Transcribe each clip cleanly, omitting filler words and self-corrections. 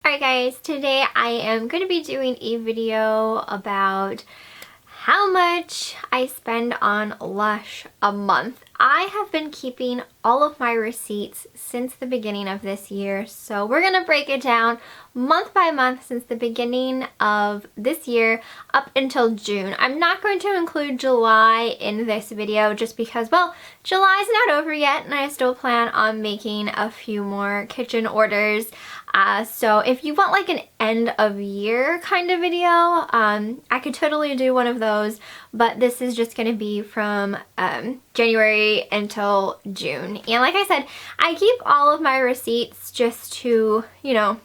Alright guys, today I am going to be doing a video about how much I spend on Lush a month. I have been keeping all of my receipts since the beginning of this year, so we're going to break it down month by month since the beginning of this year up until June. I'm not going to include July in this video just because, well, July's not over yet and I still plan on making a few more kitchen orders. So if you want like an end of year kind of video, I could totally do one of those, but this is just going to be from January until June. And like I said, I keep all of my receipts just to, you know,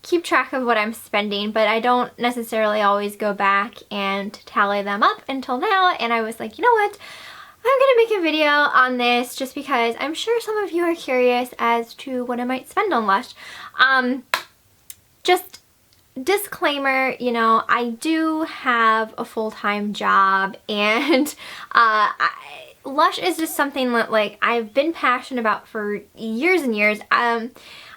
keep track of what I'm spending, but I don't necessarily always go back and tally them up until now. And I was like, you know what? I'm gonna make a video on this just because I'm sure some of you are curious as to what I might spend on Lush. Just disclaimer, you know, I do have a full-time job, and Lush is just something that like I've been passionate about for years and years. I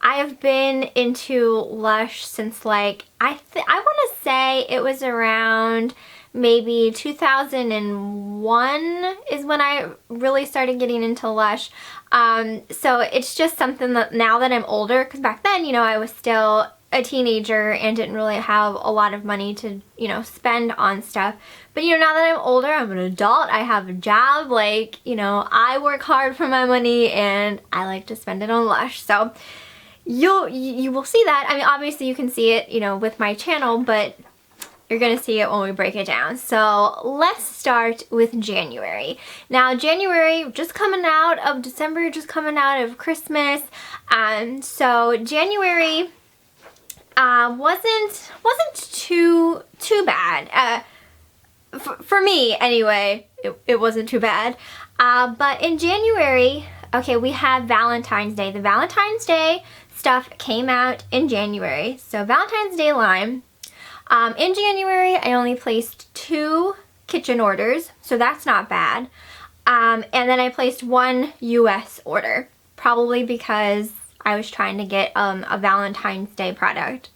have been into Lush since like I want to say it was around maybe 2001 is when I really started getting into Lush. So it's just something that now that I'm older, because back then, you know, I was still a teenager and didn't really have a lot of money to, you know, spend on stuff. But, you know, now that I'm older, I'm an adult, I have a job, like, you know, I work hard for my money and I like to spend it on Lush. So you will see that. I mean, obviously you can see it, you know, with my channel, but you're gonna see it when we break it down. So let's start with January. Now January just coming out of December, just coming out of Christmas. So January wasn't too bad. For me anyway, it wasn't too bad. But in January, okay, we have Valentine's Day. The Valentine's Day stuff came out in January. So Valentine's Day line. In January, I only placed 2 kitchen orders, so that's not bad. And then I placed 1 US order, probably because I was trying to get a Valentine's Day product.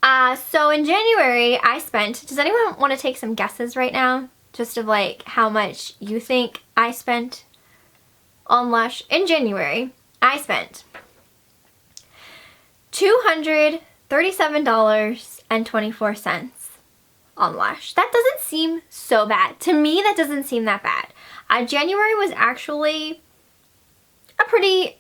So in January, I spent, does anyone want to take some guesses right now? Just of like how much you think I spent on Lush? In January, I spent $237.24 on Lush. That doesn't seem so bad. To me, that doesn't seem that bad. January was actually a pretty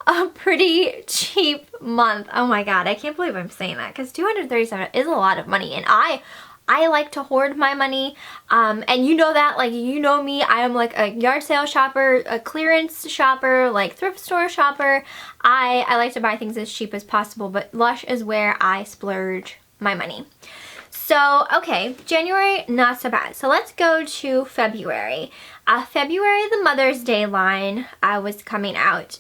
a pretty cheap month. Oh my god, I can't believe I'm saying that, because $237 is a lot of money, and I like to hoard my money, and you know that, like, you know me, I am like a yard sale shopper, a clearance shopper, like thrift store shopper. I like to buy things as cheap as possible, but Lush is where I splurge my money. So, okay, January, not so bad. So let's go to February. February, the Mother's Day line was coming out.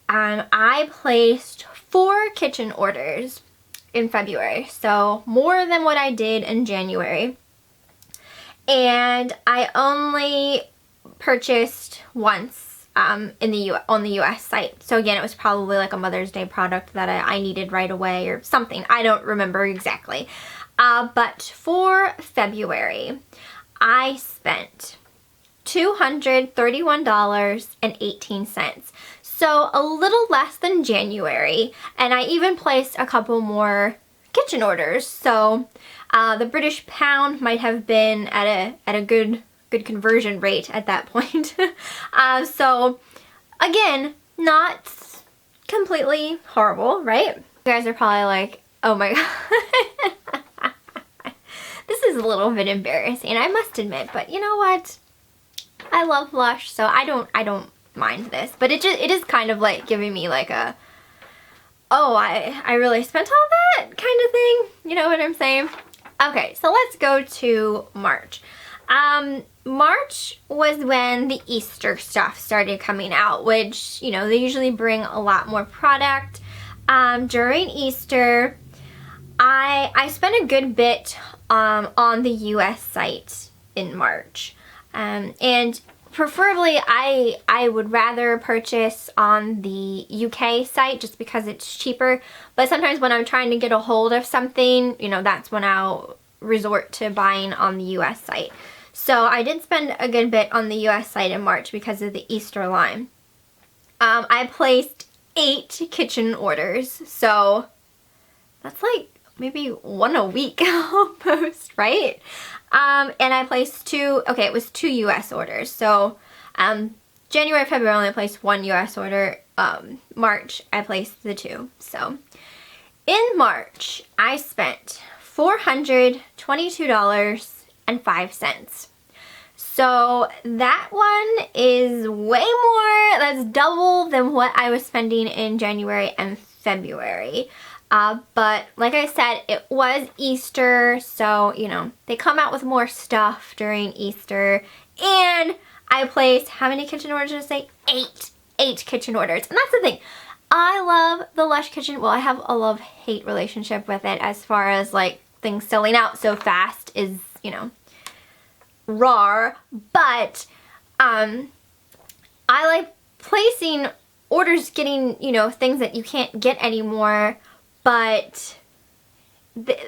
I placed 4 kitchen orders in February, so more than what I did in January. And I only purchased once on the US site. So again, it was probably like a Mother's Day product that I needed right away or something. I don't remember exactly. But for February, I spent $231.18. So a little less than January, and I even placed a couple more kitchen orders. So the British pound might have been at a good conversion rate at that point. So again, not completely horrible, right? You guys are probably like, oh my god. This is a little bit embarrassing, I must admit, but you know what? I love Lush, so I don't mind this, but it is kind of like giving me like a, oh, I really spent all that kind of thing, you know what I'm saying? Okay, so let's go to March. March was when the Easter stuff started coming out, which, you know, they usually bring a lot more product. During Easter, I spent a good bit on the US site in March. And preferably I would rather purchase on the UK site just because it's cheaper, but sometimes when I'm trying to get a hold of something, you know, that's when I'll resort to buying on the US site. So I did spend a good bit on the US site in March because of the Easter line. I placed 8 kitchen orders, so that's like maybe 1 a week almost, right? And I placed 2, okay, it was 2 US orders. So January, February I only placed 1 US order. March I placed the 2. So in March I spent $422.05. So that one is way more, that's double than what I was spending in January and February. But like I said, it was Easter, so, you know, they come out with more stuff during Easter. And I placed, how many kitchen orders did I say? 8 kitchen orders. And that's the thing. I love the Lush kitchen. Well, I have a love-hate relationship with it as far as, like, things selling out so fast is, you know, rawr. But I like placing orders, getting, you know, things that you can't get anymore. But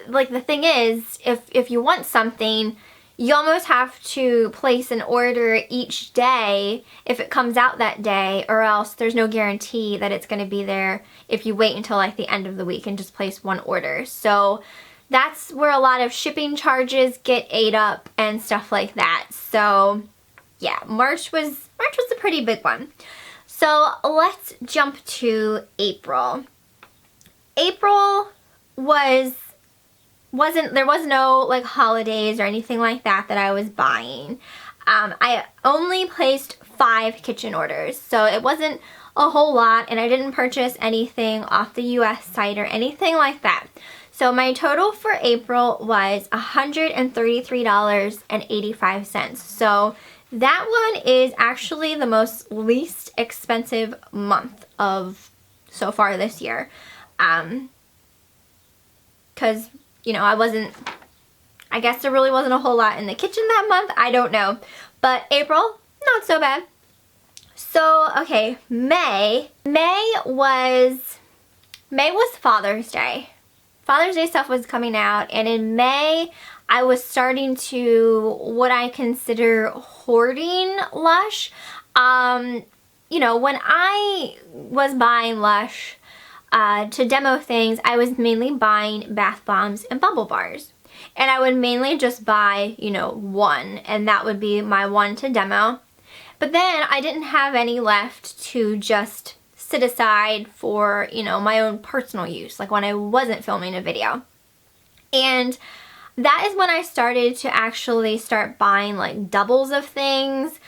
like the thing is, if you want something, you almost have to place an order each day if it comes out that day, or else there's no guarantee that it's going to be there if you wait until like the end of the week and just place one order. So that's where a lot of shipping charges get ate up and stuff like that. So yeah, March was a pretty big one. So let's jump to April. April there was no like holidays or anything like that I was buying. I only placed 5 kitchen orders, so it wasn't a whole lot, and I didn't purchase anything off the US site or anything like that. So my total for April was $133.85. So that one is actually the least expensive month of so far this year. Because, you know, I guess there really wasn't a whole lot in the kitchen that month. I don't know. But April, not so bad. So, okay, May was Father's Day. Father's Day stuff was coming out, and in May, I was starting to what I consider hoarding Lush. You know, when I was buying Lush, to demo things, I was mainly buying bath bombs and bubble bars. And I would mainly just buy, you know, one, and that would be my one to demo. But then I didn't have any left to just sit aside for, you know, my own personal use, like when I wasn't filming a video. And that is when I started to actually start buying like doubles of things,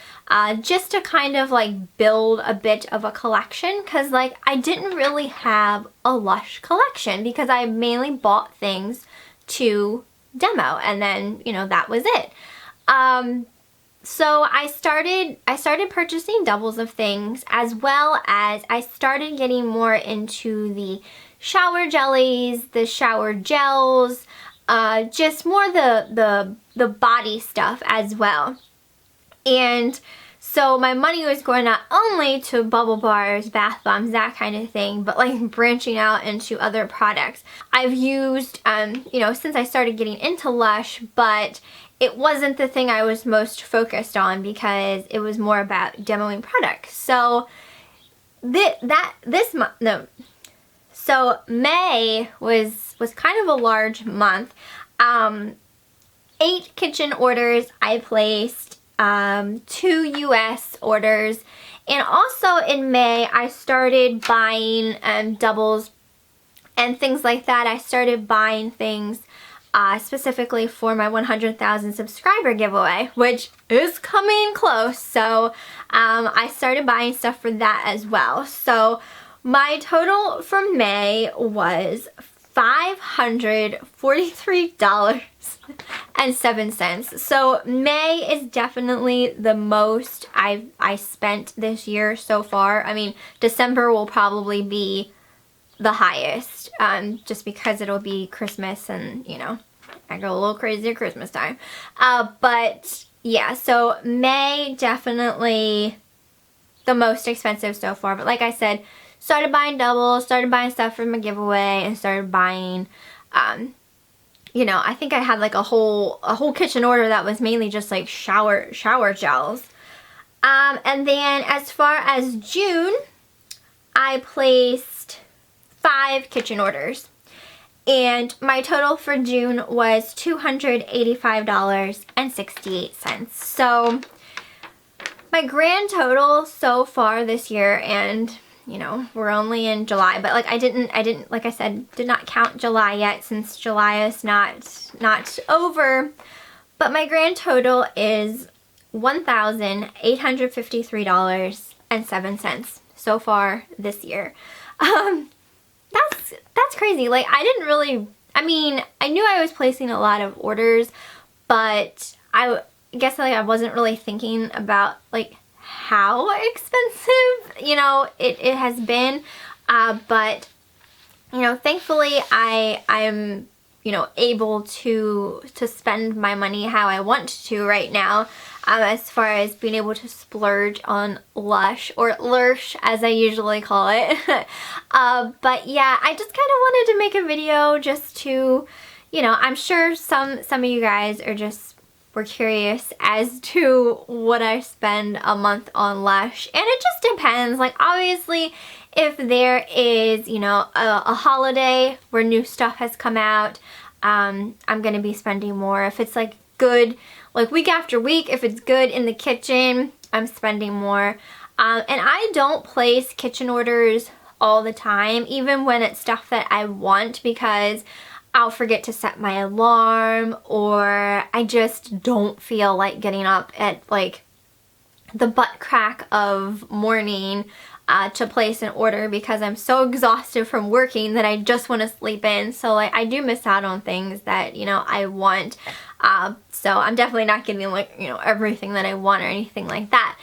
just to kind of like build a bit of a collection, because like I didn't really have a Lush collection because I mainly bought things to demo, and then, you know, that was it. So I started purchasing doubles of things, as well as I started getting more into the shower jellies, the shower gels, just more the body stuff as well. And so my money was going not only to bubble bars, bath bombs, that kind of thing, but like branching out into other products. I've used, you know, since I started getting into Lush, but it wasn't the thing I was most focused on because it was more about demoing products. So So May was kind of a large month. 8 kitchen orders I placed, 2 US orders, and also in May I started buying doubles and things like that. I started buying things specifically for my 100,000 subscriber giveaway, which is coming close. So I started buying stuff for that as well. So my total for May was $543.07. So May is definitely the most I spent this year so far. I mean, December will probably be the highest, just because it'll be Christmas and, you know, I go a little crazy at Christmas time. But yeah, so May definitely the most expensive so far. But like I said, started buying doubles, started buying stuff from a giveaway, and started buying, you know, I think I had like a whole kitchen order that was mainly just like shower gels. And then as far as June, I placed 5 kitchen orders. And my total for June was $285.68. So my grand total so far this year, and you know, we're only in July, but like I didn't, like I said, did not count July yet since July is not over. But my grand total is $1,853.07 so far this year. That's crazy. Like I didn't really, I mean, I knew I was placing a lot of orders, but I guess like I wasn't really thinking about like how expensive, you know, it has been. But you know, thankfully I'm you know, able to spend my money how I want to right now, as far as being able to splurge on Lush, or Lush as I usually call it. But yeah, I just kind of wanted to make a video just to, you know, I'm sure some of you guys were curious as to what I spend a month on Lush, and it just depends. Like obviously, if there is, you know, a holiday where new stuff has come out, I'm gonna be spending more. If it's like good, like week after week, if it's good in the kitchen, I'm spending more. And I don't place kitchen orders all the time, even when it's stuff that I want, because I'll forget to set my alarm, or I just don't feel like getting up at like the butt crack of morning to place an order, because I'm so exhausted from working that I just want to sleep in. So like I do miss out on things that, you know, I want. So I'm definitely not getting like, you know, everything that I want or anything like that.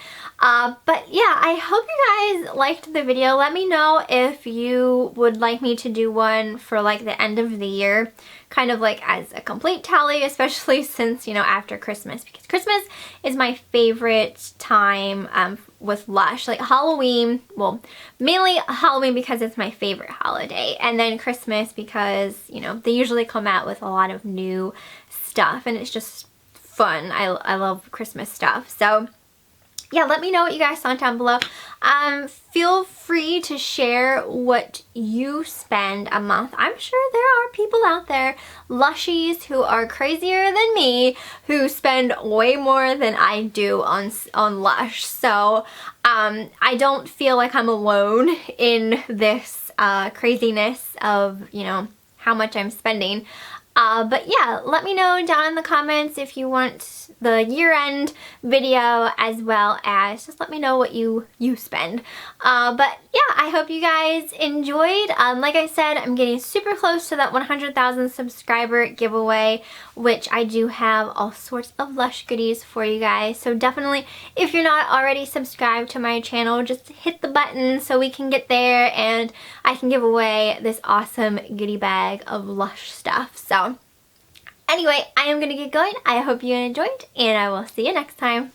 But yeah, I hope you guys liked the video. Let me know if you would like me to do one for like the end of the year, kind of like as a complete tally, especially since, you know, after Christmas, because Christmas is my favorite time with Lush. Like Halloween, well, mainly Halloween because it's my favorite holiday, and then Christmas because, you know, they usually come out with a lot of new stuff and it's just fun. I love Christmas stuff. So yeah, let me know what you guys thought down below. Feel free to share what you spend a month. I'm sure there are people out there, Lushies, who are crazier than me, who spend way more than I do on Lush. So I don't feel like I'm alone in this craziness of, you know, how much I'm spending. But yeah, let me know down in the comments if you want the year-end video, as well as just let me know what you spend. But yeah, I hope you guys enjoyed. Like I said, I'm getting super close to that 100,000 subscriber giveaway, which I do have all sorts of Lush goodies for you guys. So definitely, if you're not already subscribed to my channel, just hit the button so we can get there and I can give away this awesome goodie bag of Lush stuff. So anyway, I am going to get going. I hope you enjoyed, and I will see you next time.